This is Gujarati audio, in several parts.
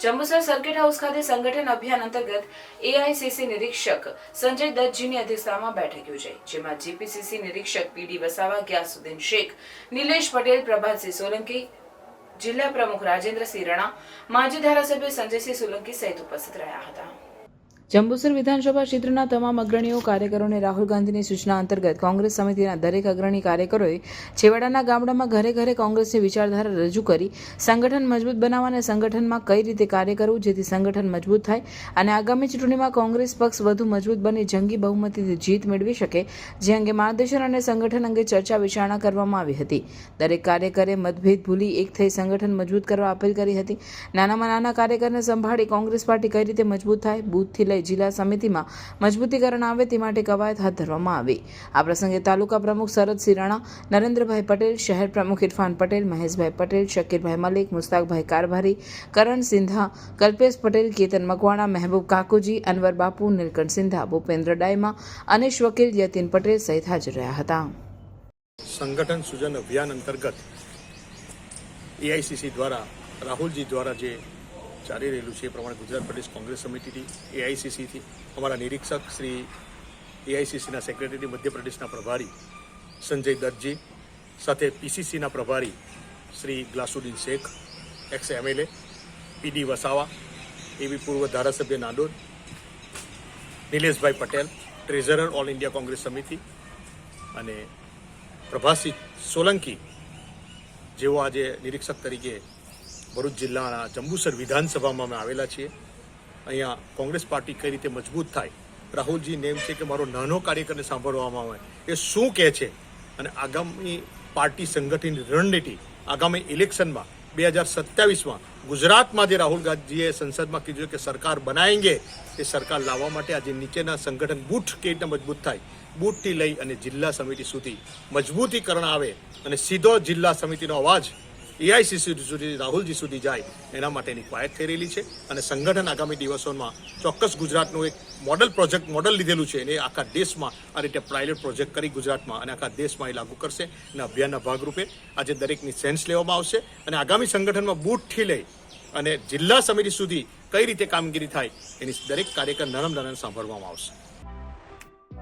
જંબુસર સર્કિટ હાઉસ ખાતે સંગઠન અભિયાન અંતર્ગત એઆઈસીસી નિરીક્ષક સંજય દત્તજીની અધ્યક્ષતામાં બેઠક યોજાઈ, જેમાં જીપીસીસી નિરીક્ષક પીડી વસાવા, ગ્યાસુદ્દીન શેખ, નિલેશ પટેલ, પ્રભાતસિંહ સોલંકી, જિલ્લા પ્રમુખ રાજેન્દ્રસિંહ રણા, માજી ધારાસભ્ય સંજયસિંહ સોલંકી સહિત ઉપસ્થિત રહ્યા હતા. જંબુસર વિધાનસભા ક્ષેત્રના તમામ અગ્રણીઓ કાર્યકરોને રાહુલ ગાંધીની સૂચના અંતર્ગત કોંગ્રેસ સમિતિના દરેક અગ્રણી કાર્યકરોએ છેવાડાના ગામડામાં ઘરે ઘરે કોંગ્રેસની વિચારધારા રજૂ કરી સંગઠન મજબૂત બનાવવા અને સંગઠનમાં કઈ રીતે કાર્ય કરવું જેથી સંગઠન મજબૂત થાય અને આગામી ચૂંટણીમાં કોંગ્રેસ પક્ષ વધુ મજબૂત બની જંગી બહુમતીથી જીત મેળવી શકે, જે અંગે માર્ગદર્શન અને સંગઠન અંગે ચર્ચા વિચારણા કરવામાં આવી હતી. દરેક કાર્યકરે મતભેદ ભૂલી એક થઈ સંગઠન મજબૂત કરવા અપીલ કરી હતી. નાનામાં નાના કાર્યકરને સંભાળી કોંગ્રેસ પાર્ટી કઈ રીતે મજબૂત થાય, બૂથથી લઈ જિલ્લા સમિતિમાં મજબૂતીકરણ આવે તે માટે કવાયત હાથ ધરવામાં આવી. આ પ્રસંગે તાલુકા પ્રમુખ શરદસિંહ રાણા, નરેન્દ્રભાઈ પટેલ, શહેર પ્રમુખ ઇરફાન પટેલ, મહેશભાઈ પટેલ, શકીરભાઈ મલિક, મુસ્તાકભાઈ કારભારી, કરણ સિંધા, કલ્પેશ પટેલ, કેતન મકવાણા, મહેબૂબ કાકુજી, અનવર બાપુ, નીલકંઠ સિંધા, ભૂપેન્દ્ર ડાયમા, અનિશ વકીલ, યતીન પટેલ સહિત હાજર રહ્યા હતા. સંગઠન સૂજન અભિયાન અંતર્ગત એઆઈસીસી દ્વારા રાહુલજી દ્વારા જે ચાલી રહેલું છે એ પ્રમાણે ગુજરાત પ્રદેશ કોંગ્રેસ સમિતિથી, એઆઈસીસીથી અમારા નિરીક્ષક શ્રી એઆઈસીસીના સેક્રેટરી મધ્યપ્રદેશના પ્રભારી સંજય દત્તજી સાથે પીસીસીના પ્રભારી Shri Gyasuddin Sheikh, ex MLA, PD Vasava, એવી પૂર્વ ધારાસભ્ય Nandod, Nileshbhai Patel, treasurer all India Congress સમિતિ અને પ્રભાતસિંહ સોલંકી જેઓ આજે નિરીક્ષક તરીકે ભરૂચ જિલ્લાના જંબુસર વિધાનસભામાં અમે આવેલા છીએ. અહીંયા કોંગ્રેસ પાર્ટી કઈ રીતે મજબૂત થાય, રાહુલજી નેમ છે કે મારો નાનો કાર્યકરને સાંભળવામાં આવે એ શું કહે છે અને આગામી પાર્ટી સંગઠનની રણનીતિ આગામી ઇલેક્શનમાં 2027માં ગુજરાતમાં જે રાહુલ ગાંધીએ સંસદમાં કીધું કે સરકાર બનાવેંગે એ સરકાર લાવવા માટે આજે નીચેના સંગઠન બૂથ કેવી રીતે મજબૂત થાય, બૂથથી લઈ અને જિલ્લા સમિતિ સુધી મજબૂતીકરણ આવે અને સીધો જિલ્લા સમિતિનો અવાજ એઆઈસીસી સુધી રાહુલજી સુધી જાય એના માટેની કવાયત થઈ રહેલી છે. અને સંગઠન આગામી દિવસોમાં ચોક્કસ ગુજરાતનું એક મોડલ લીધેલું છે અને આખા દેશમાં આ રીતે પાયલોટ પ્રોજેક્ટ કરી ગુજરાતમાં અને આખા દેશમાં એ લાગુ કરશે અને અભિયાનના ભાગરૂપે આજે દરેકની સેન્સ લેવામાં આવશે અને આગામી સંગઠનમાં બૂથથી લઈ અને જિલ્લા સમિતિ સુધી કઈ રીતે કામગીરી થાય એની દરેક કાર્યકર નરમ સાંભળવામાં આવશે.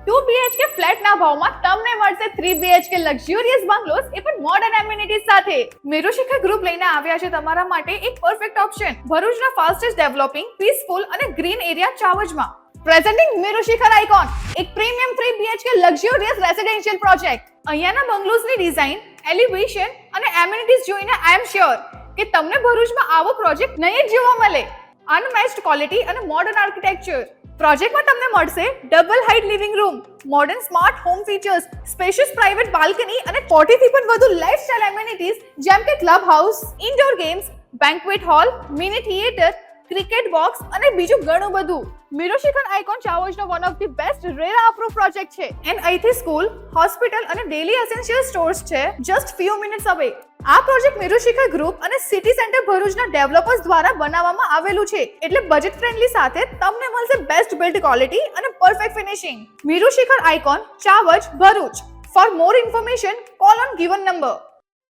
2 BHK ફ્લેટના ભાવમાં તમને મળશે 3 BHK લક્ઝુરિયસ બંગલોઝ, એ પણ મોડર્ન એમિનિટીઝ સાથે. મેરુશિખર ગ્રુપ લઈને આવ્યા છે તમારા માટે એક પરફેક્ટ ઓપ્શન ભરૂચના ફાસ્ટેસ્ટ ડેવલપિંગ, પીસફુલ અને ગ્રીન એરિયા ચાવજમાં. પ્રેઝન્ટિંગ મેરુશિખર આઇકોન, એક premium 3 BHK luxurious residential project. અહીંયાના બંગલોઝની ડિઝાઇન, એલિવેશન અને એમિનિટીઝ જોઈને આઈ એમ શ્યોર કે તમને ભરૂચમાં આવો પ્રોજેક્ટ નહીં જ જોવા મળે. અનમેચ્ડ ક્વોલિટી અને મોડર્ન આર્કિટેક્ચર. પ્રોજેક્ટમાં તમને મળશે double height living room, modern smart home features, spacious private balcony અને 40 થી પણ વધુ લાઇફસ્ટાઇલ એમિનિટીઝ જેમ કે club house, indoor games, banquet hall, mini theatre, cricket box અને બીજું ઘણું બધું. મેરુશિખર આઇકોન ચાવજનો one of the best RERA approve project છે એન્ડ અહીંથી સ્કૂલ, હોસ્પિટલ અને ડેલી એસેન્શિયલ સ્ટોર્સ છે જસ્ટ ફ્યુ મિનિટ્સ અવે. આ પ્રોજેક્ટ મેરુશિખર ગ્રુપ અને સિટી સેન્ટર ભરૂચના ડેવલપર્સ દ્વારા બનાવવામાં આવેલું છે, એટલે બજેટ ફ્રેન્ડલી સાથે તમને મળશે બેસ્ટ બિલ્ડ ક્વોલિટી અને perfect finishing. Merushikhar icon Chavaj, Bharuch. For more information call on given number.